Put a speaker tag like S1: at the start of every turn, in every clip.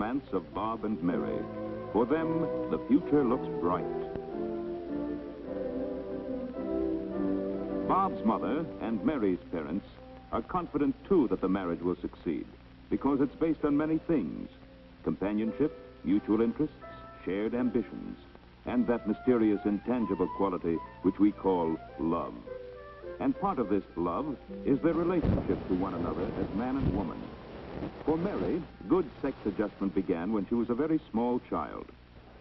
S1: romance of Bob and Mary. For them, the future looks bright. Bob's mother and Mary's parents are confident, too, that the marriage will succeed, because it's based on many things: companionship, mutual interests, shared ambitions, and that mysterious intangible quality which we call love. And part of this love is their relationship to one another as man and woman. For Mary, good sex adjustment began when she was a very small child.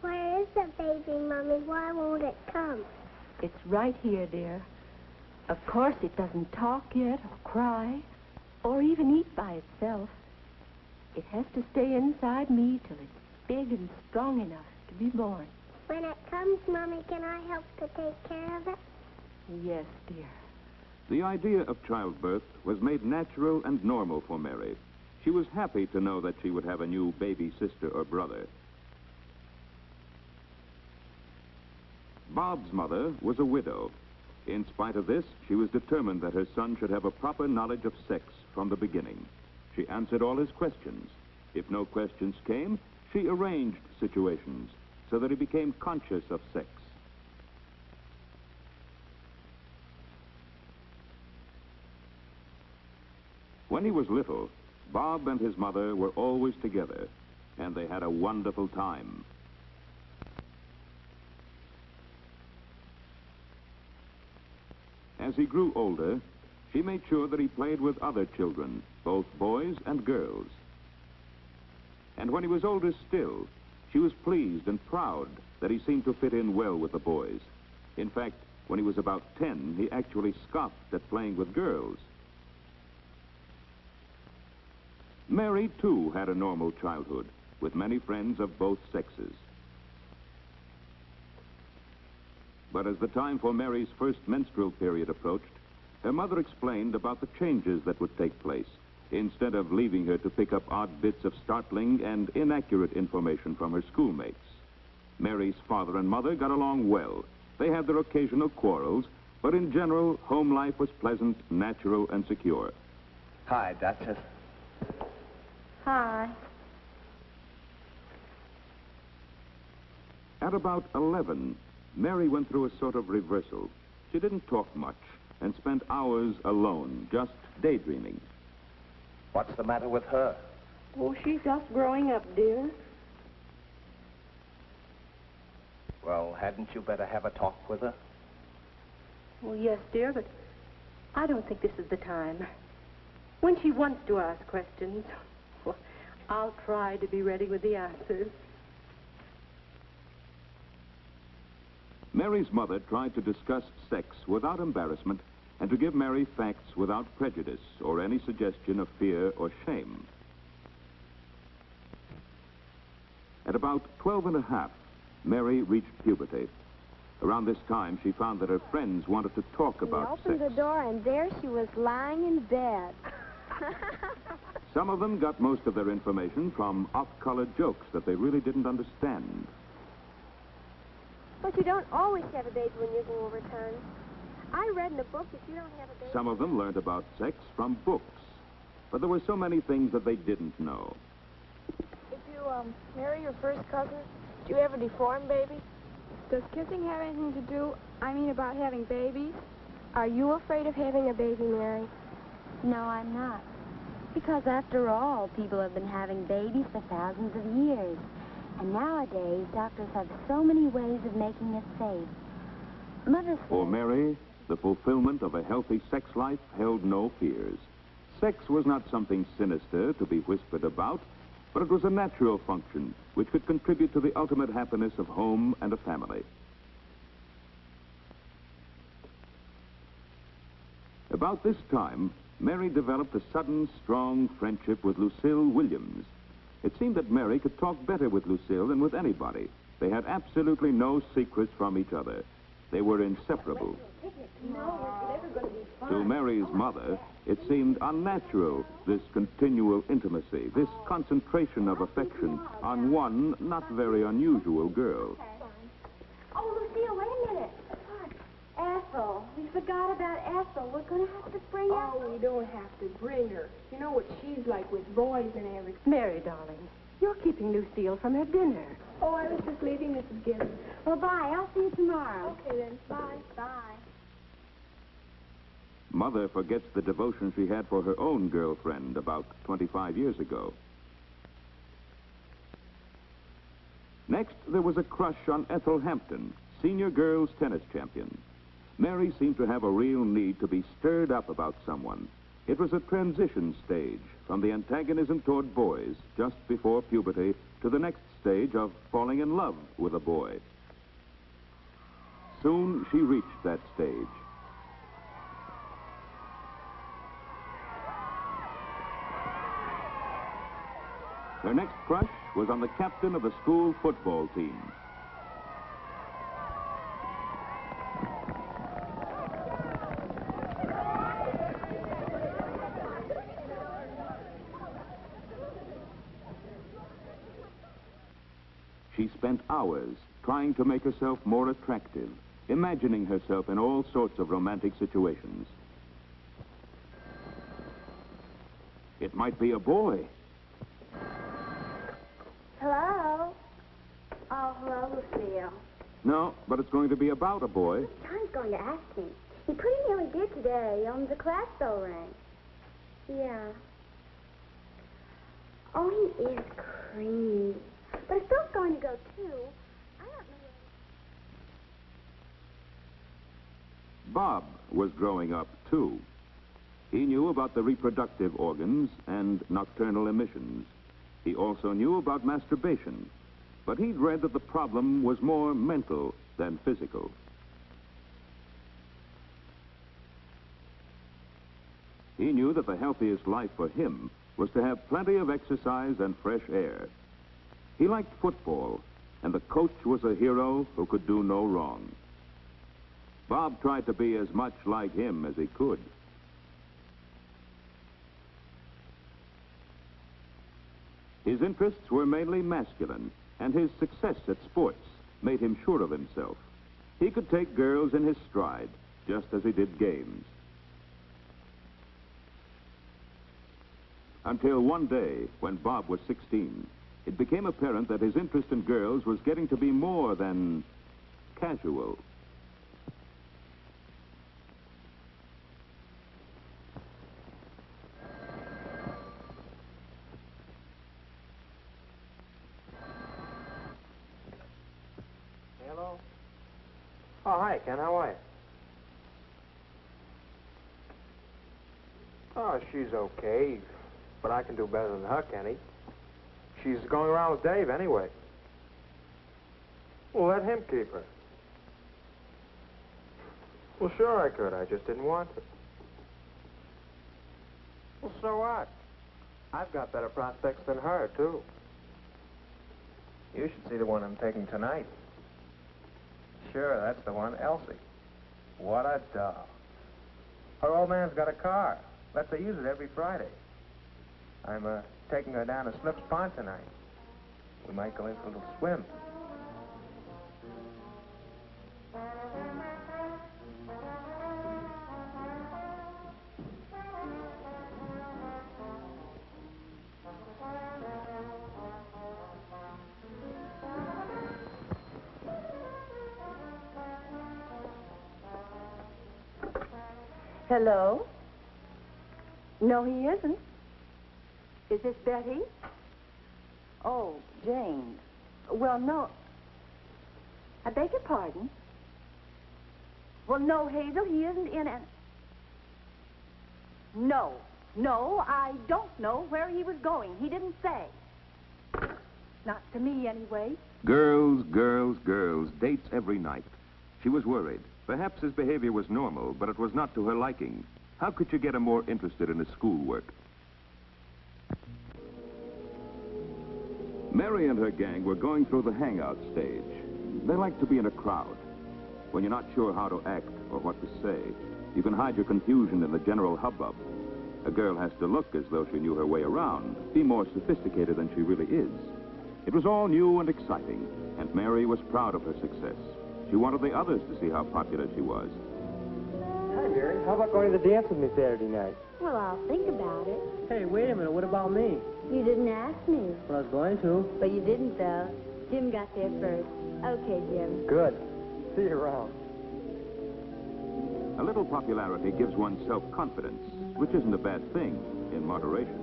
S2: Where is the baby, Mommy? Why won't it come?
S3: It's right here, dear. Of course, it doesn't talk yet, or cry, or even eat by itself. It has to stay inside me till it's big and strong enough to be born.
S2: When it comes, Mommy, can I help to take care of it?
S3: Yes, dear.
S1: The idea of childbirth was made natural and normal for Mary. She was happy to know that she would have a new baby sister or brother. Bob's mother was a widow. In spite of this, she was determined that her son should have a proper knowledge of sex from the beginning. She answered all his questions. If no questions came, she arranged situations so that he became conscious of sex. When he was little, Bob and his mother were always together, and they had a wonderful time. As he grew older, she made sure that he played with other children, both boys and girls. And when he was older still, she was pleased and proud that he seemed to fit in well with the boys. In fact, when he was about 10, he actually scoffed at playing with girls. Mary, too, had a normal childhood, with many friends of both sexes. But as the time for Mary's first menstrual period approached, her mother explained about the changes that would take place, instead of leaving her to pick up odd bits of startling and inaccurate information from her schoolmates. Mary's father and mother got along well. They had their occasional quarrels, but in general, home life was pleasant, natural, and secure.
S4: Hi, Duchess.
S3: Hi.
S1: At about 11, Mary went through a sort of reversal. She didn't talk much and spent hours alone, just daydreaming.
S4: What's the matter with her?
S3: Oh, she's just growing up, dear.
S4: Well, hadn't you better have a talk with her?
S3: Well, yes, dear, but I don't think this is the time. When she wants to ask questions, well, I'll try to be ready with the answers.
S1: Mary's mother tried to discuss sex without embarrassment and to give Mary facts without prejudice or any suggestion of fear or shame. At about 12 and a half, Mary reached puberty. Around this time, she found that her friends wanted to talk about sex.
S2: We opened the door, and there she was lying in bed.
S1: Some of them got most of their information from off-color jokes that they really didn't understand.
S2: But you don't always have a baby when you're going over tons. I read in a book that you don't have a baby.
S1: Some of them learned about sex from books, but there were so many things that they didn't know.
S5: If you marry your first cousin, do you have a deformed baby?
S6: Does kissing have anything to do, about having babies?
S2: Are you afraid of having a baby, Mary?
S7: No, I'm not. Because after all, people have been having babies for thousands of years. And nowadays, doctors have so many ways of making it safe. Mother said...
S1: For Mary, the fulfillment of a healthy sex life held no fears. Sex was not something sinister to be whispered about, but it was a natural function which could contribute to the ultimate happiness of home and a family. About this time, Mary developed a sudden, strong friendship with Lucille Williams. It seemed that Mary could talk better with Lucille than with anybody. They had absolutely no secrets from each other. They were inseparable. To Mary's mother, it seemed unnatural, this continual intimacy, this concentration of affection on one not very unusual girl.
S7: Oh, Lucille, wait a minute. Ethel. We forgot about Ethel. We're going to have to bring her.
S6: Oh, we don't have to bring her. You know what she's like with boys and everything.
S3: Mary, darling, You're keeping Lucille from her dinner.
S2: Oh, I was just leaving Mrs. Gibbs.
S7: Well, bye. I'll see you tomorrow.
S2: Okay, then. Bye.
S7: Bye.
S1: Mother forgets the devotion she had for her own girlfriend about 25 years ago. Next, there was a crush on Ethel Hampton, senior girls tennis champion. Mary seemed to have a real need to be stirred up about someone. It was a transition stage from the antagonism toward boys just before puberty to the next stage of falling in love with a boy. Soon she reached that stage. Her next crush was on the captain of the school football team. She spent hours trying to make herself more attractive, imagining herself in all sorts of romantic situations. It might be a boy.
S7: Hello? Oh, hello, Lucille.
S1: No, but it's going to be about a boy.
S7: Tom's going to ask him. He pretty nearly did today. The class bell rang. Yeah. Oh, he is creamy. But if Phil's going to go, too, I don't know
S1: Bob was growing up, too. He knew about the reproductive organs and nocturnal emissions. He also knew about masturbation, but he'd read that the problem was more mental than physical. He knew that the healthiest life for him was to have plenty of exercise and fresh air. He liked football, and the coach was a hero who could do no wrong. Bob tried to be as much like him as he could. His interests were mainly masculine, and his success at sports made him sure of himself. He could take girls in his stride, just as he did games. Until one day, when Bob was 16, it became apparent that his interest in girls was getting to be more than casual.
S8: Hello? Oh, hi, Ken. How are you? Oh, she's okay, but I can do better than her, Kenny. She's going around with Dave anyway. Well, let him keep her. Well, sure I could. I just didn't want to. Well, so what? I've got better prospects than her, too.
S4: You should see the one I'm taking tonight. Sure, that's the one, Elsie. What a doll. Her old man's got a car. Lets her use it every Friday. I'm taking her down to Slip's Pond tonight. We might go in for a little swim.
S3: Hello? No, he isn't. Is this Betty? Oh, Jane. Well, no. I beg your pardon? Well, no, Hazel, he isn't in it. No, I don't know where he was going. He didn't say. Not to me, anyway.
S1: Girls, girls, girls, dates every night. She was worried. Perhaps his behavior was normal, but it was not to her liking. How could you get him more interested in his schoolwork? Mary and her gang were going through the hangout stage. They like to be in a crowd. When you're not sure how to act or what to say, you can hide your confusion in the general hubbub. A girl has to look as though she knew her way around, be more sophisticated than she really is. It was all new and exciting, and Mary was proud of her success. She wanted the others to see how popular she was.
S9: Hi, Mary. How about going to the dance with me Saturday night?
S7: Well, I'll think about it.
S9: Hey, wait a minute. What about me?
S7: You didn't ask me.
S9: Well, I was going to.
S7: But you didn't, though. Jim got there first. Okay, Jim.
S8: Good. See you around.
S1: A little popularity gives one self-confidence, which isn't a bad thing in moderation.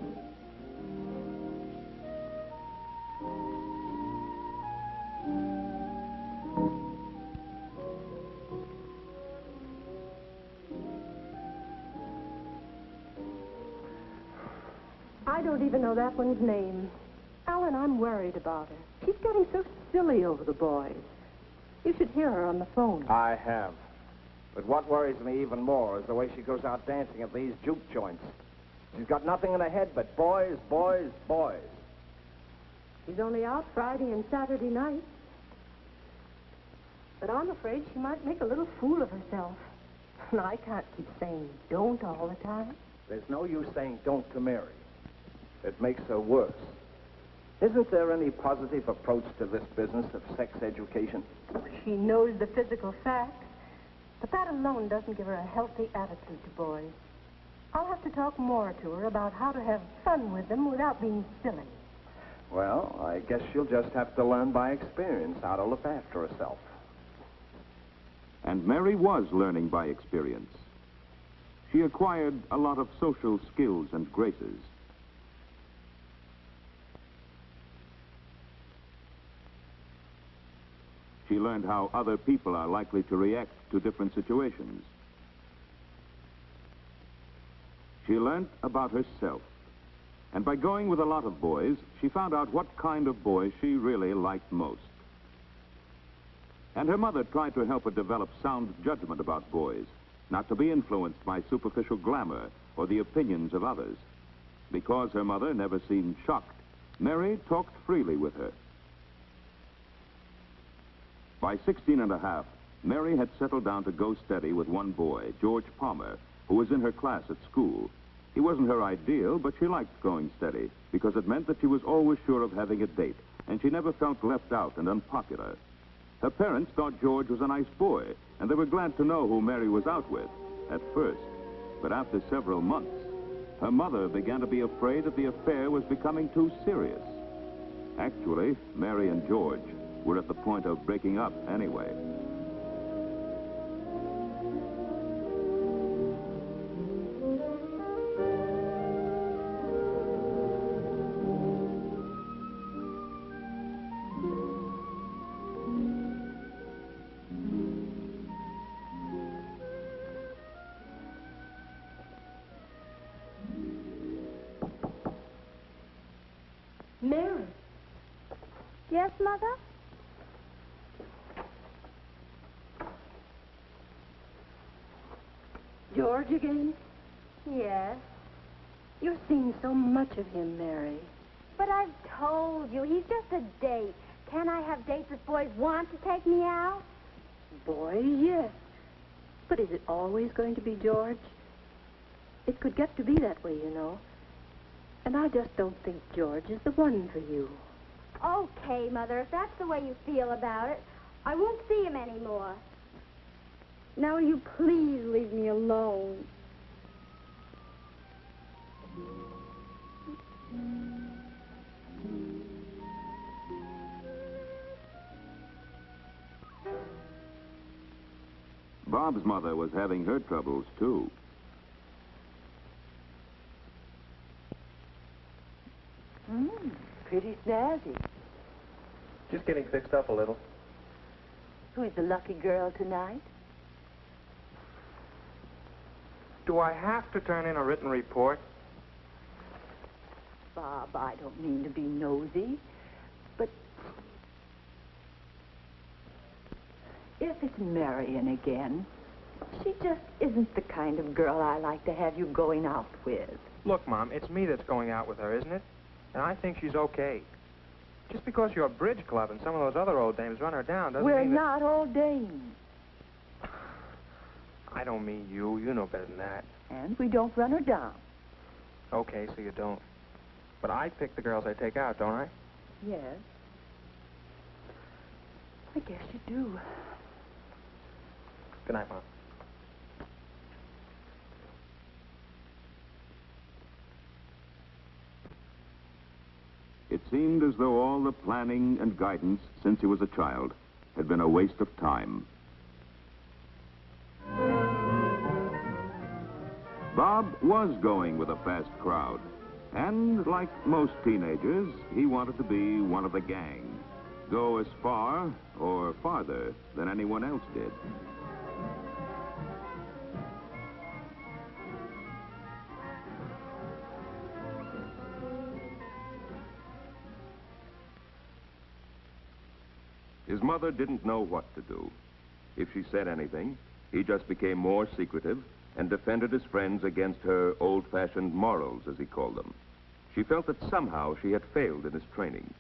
S3: I don't even know that one's name. Alan, I'm worried about her. She's getting so silly over the boys. You should hear her on the phone.
S4: I have. But what worries me even more is the way she goes out dancing at these juke joints. She's got nothing in her head but boys, boys, boys.
S3: She's only out Friday and Saturday night. But I'm afraid she might make a little fool of herself. And I can't keep saying don't all the time.
S4: There's no use saying don't to Mary. It makes her worse. Isn't there any positive approach to this business of sex education?
S3: She knows the physical facts, but that alone doesn't give her a healthy attitude to boys. I'll have to talk more to her about how to have fun with them without being silly.
S4: Well, I guess she'll just have to learn by experience how to look after herself.
S1: And Mary was learning by experience. She acquired a lot of social skills and graces. She learned how other people are likely to react to different situations. She learned about herself. And by going with a lot of boys, she found out what kind of boys she really liked most. And her mother tried to help her develop sound judgment about boys, not to be influenced by superficial glamour or the opinions of others. Because her mother never seemed shocked, Mary talked freely with her. By 16 and a half, Mary had settled down to go steady with one boy, George Palmer, who was in her class at school. He wasn't her ideal, but she liked going steady because it meant that she was always sure of having a date, and she never felt left out and unpopular. Her parents thought George was a nice boy, and they were glad to know who Mary was out with at first. But after several months, her mother began to be afraid that the affair was becoming too serious. Actually, Mary and George were at the point of breaking up anyway.
S3: Mary.
S6: Yes, Mother?
S3: George again?
S7: Yes.
S3: You've seen so much of him, Mary.
S7: But I've told you, he's just a date. Can I have dates if boys want to take me out?
S3: Boys, yes. But is it always going to be George? It could get to be that way, you know. And I just don't think George is the one for you.
S7: Okay, Mother, if that's the way you feel about it, I won't see him anymore. Now, will you please leave me alone?
S1: Bob's mother was having her troubles, too.
S3: Pretty snazzy.
S8: Just getting fixed up a little.
S3: Who's the lucky girl tonight?
S8: Do I have to turn in a written report?
S3: Bob, I don't mean to be nosy, but if it's Marion again, she just isn't the kind of girl I like to have you going out with.
S8: Look, Mom, it's me that's going out with her, isn't it? And I think she's okay. Just because your bridge club and some of those other old dames run her down doesn't
S3: We're
S8: mean that...
S3: not old dames.
S8: I don't mean you. You know better than that.
S3: And we don't run her down.
S8: Okay, so you don't. But I pick the girls I take out, don't I?
S3: Yes. I guess you do.
S8: Good night, Mom.
S1: seemed as though all the planning and guidance since he was a child had been a waste of time. Bob was going with a fast crowd, and like most teenagers, he wanted to be one of the gang, go as far or farther than anyone else did. His mother didn't know what to do. If she said anything, he just became more secretive and defended his friends against her old-fashioned morals, as he called them. She felt that somehow she had failed in his training.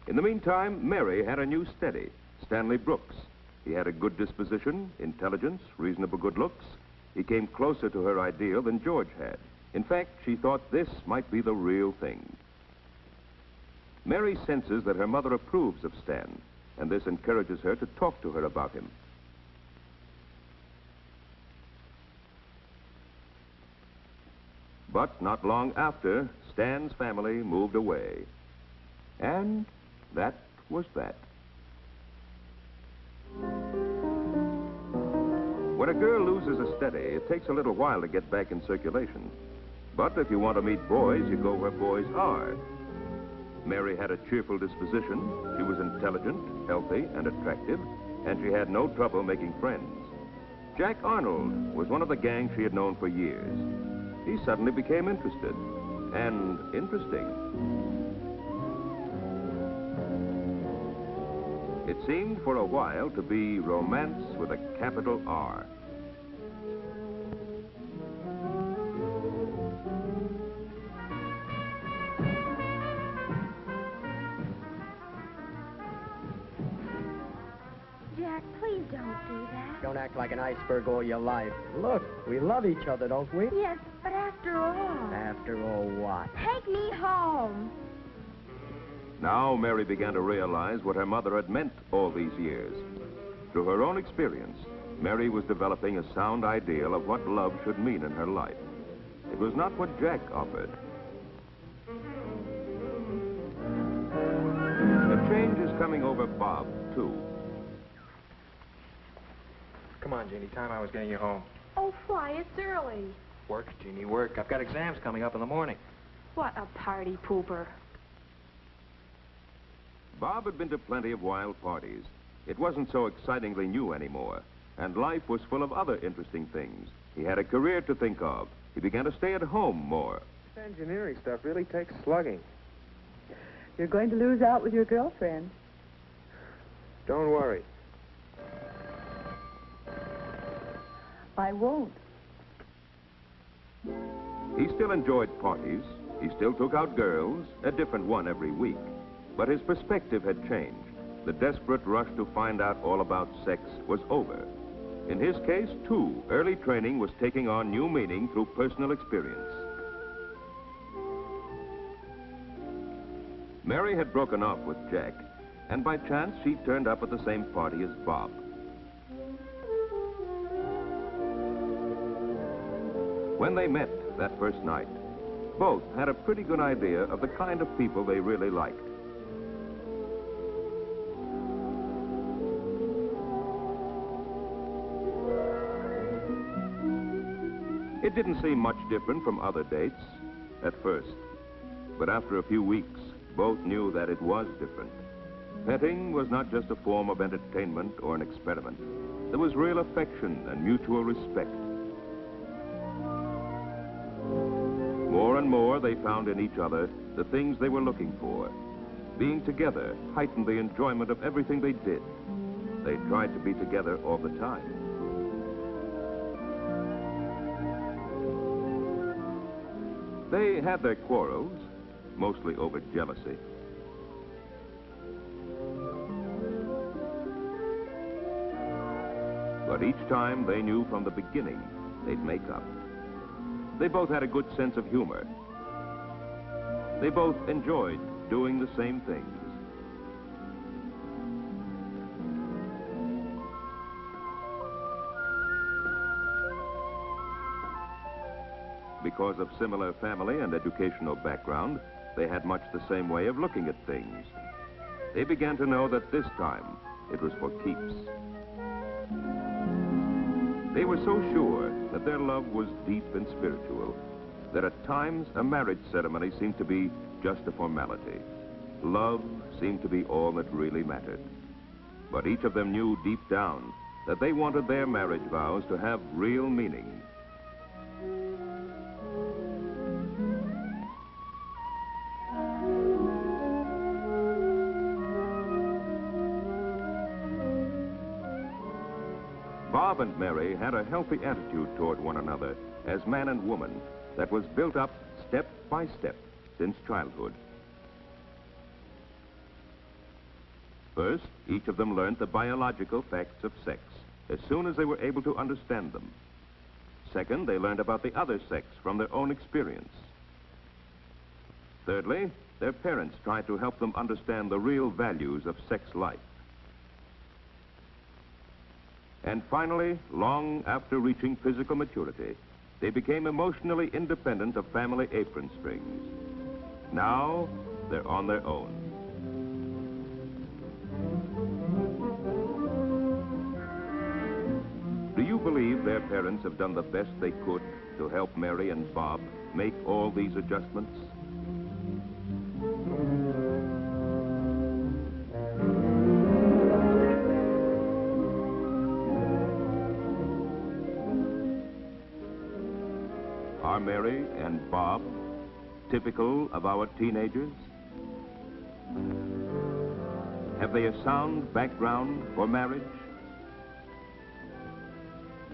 S1: In the meantime, Mary had a new steady, Stanley Brooks. He had a good disposition, intelligence, reasonable good looks. He came closer to her ideal than George had. In fact, she thought this might be the real thing. Mary senses that her mother approves of Stan, and this encourages her to talk to her about him. But not long after, Stan's family moved away. And that was that. When a girl loses a steady, it takes a little while to get back in circulation. But if you want to meet boys, you go where boys are. Mary had a cheerful disposition. She was intelligent, healthy, and attractive, and she had no trouble making friends. Jack Arnold was one of the gang she had known for years. He suddenly became interested, and interesting. It seemed for a while to be romance with a capital R.
S7: Jack, please don't do that.
S9: Don't act like an iceberg all your life. Look, we love each other, don't we?
S7: Yes, but after all...
S9: After all what?
S7: Take me home.
S1: Now Mary began to realize what her mother had meant all these years. Through her own experience, Mary was developing a sound ideal of what love should mean in her life. It was not what Jack offered. A change is coming over Bob, too.
S8: Come on, Jeannie, time I was getting you home.
S5: Oh, why? It's early.
S8: Work, Jeannie, work. I've got exams coming up in the morning.
S5: What a party pooper.
S1: Bob had been to plenty of wild parties. It wasn't so excitingly new anymore, and life was full of other interesting things. He had a career to think of. He began to stay at home more.
S4: This engineering stuff really takes slugging.
S3: You're going to lose out with your girlfriend.
S4: Don't worry.
S3: I won't.
S1: He still enjoyed parties. He still took out girls, a different one every week. But his perspective had changed. The desperate rush to find out all about sex was over. In his case, too, early training was taking on new meaning through personal experience. Mary had broken off with Jack, and by chance she turned up at the same party as Bob. When they met that first night, both had a pretty good idea of the kind of people they really liked. It didn't seem much different from other dates at first, but after a few weeks, both knew that it was different. Petting was not just a form of entertainment or an experiment. There was real affection and mutual respect. More and more, they found in each other the things they were looking for. Being together heightened the enjoyment of everything they did. They tried to be together all the time. They had their quarrels, mostly over jealousy. But each time they knew from the beginning they'd make up. They both had a good sense of humor. They both enjoyed doing the same things. Because of similar family and educational background, they had much the same way of looking at things. They began to know that this time it was for keeps. They were so sure that their love was deep and spiritual that at times a marriage ceremony seemed to be just a formality. Love seemed to be all that really mattered. But each of them knew deep down that they wanted their marriage vows to have real meaning. Bob and Mary had a healthy attitude toward one another as man and woman that was built up step by step since childhood. First, each of them learned the biological facts of sex as soon as they were able to understand them. Second, they learned about the other sex from their own experience. Thirdly, their parents tried to help them understand the real values of sex life. And finally, long after reaching physical maturity, they became emotionally independent of family apron strings. Now, they're on their own. Do you believe their parents have done the best they could to help Mary and Bob make all these adjustments? Are Mary and Bob typical of our teenagers? Have they a sound background for marriage?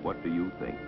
S1: What do you think?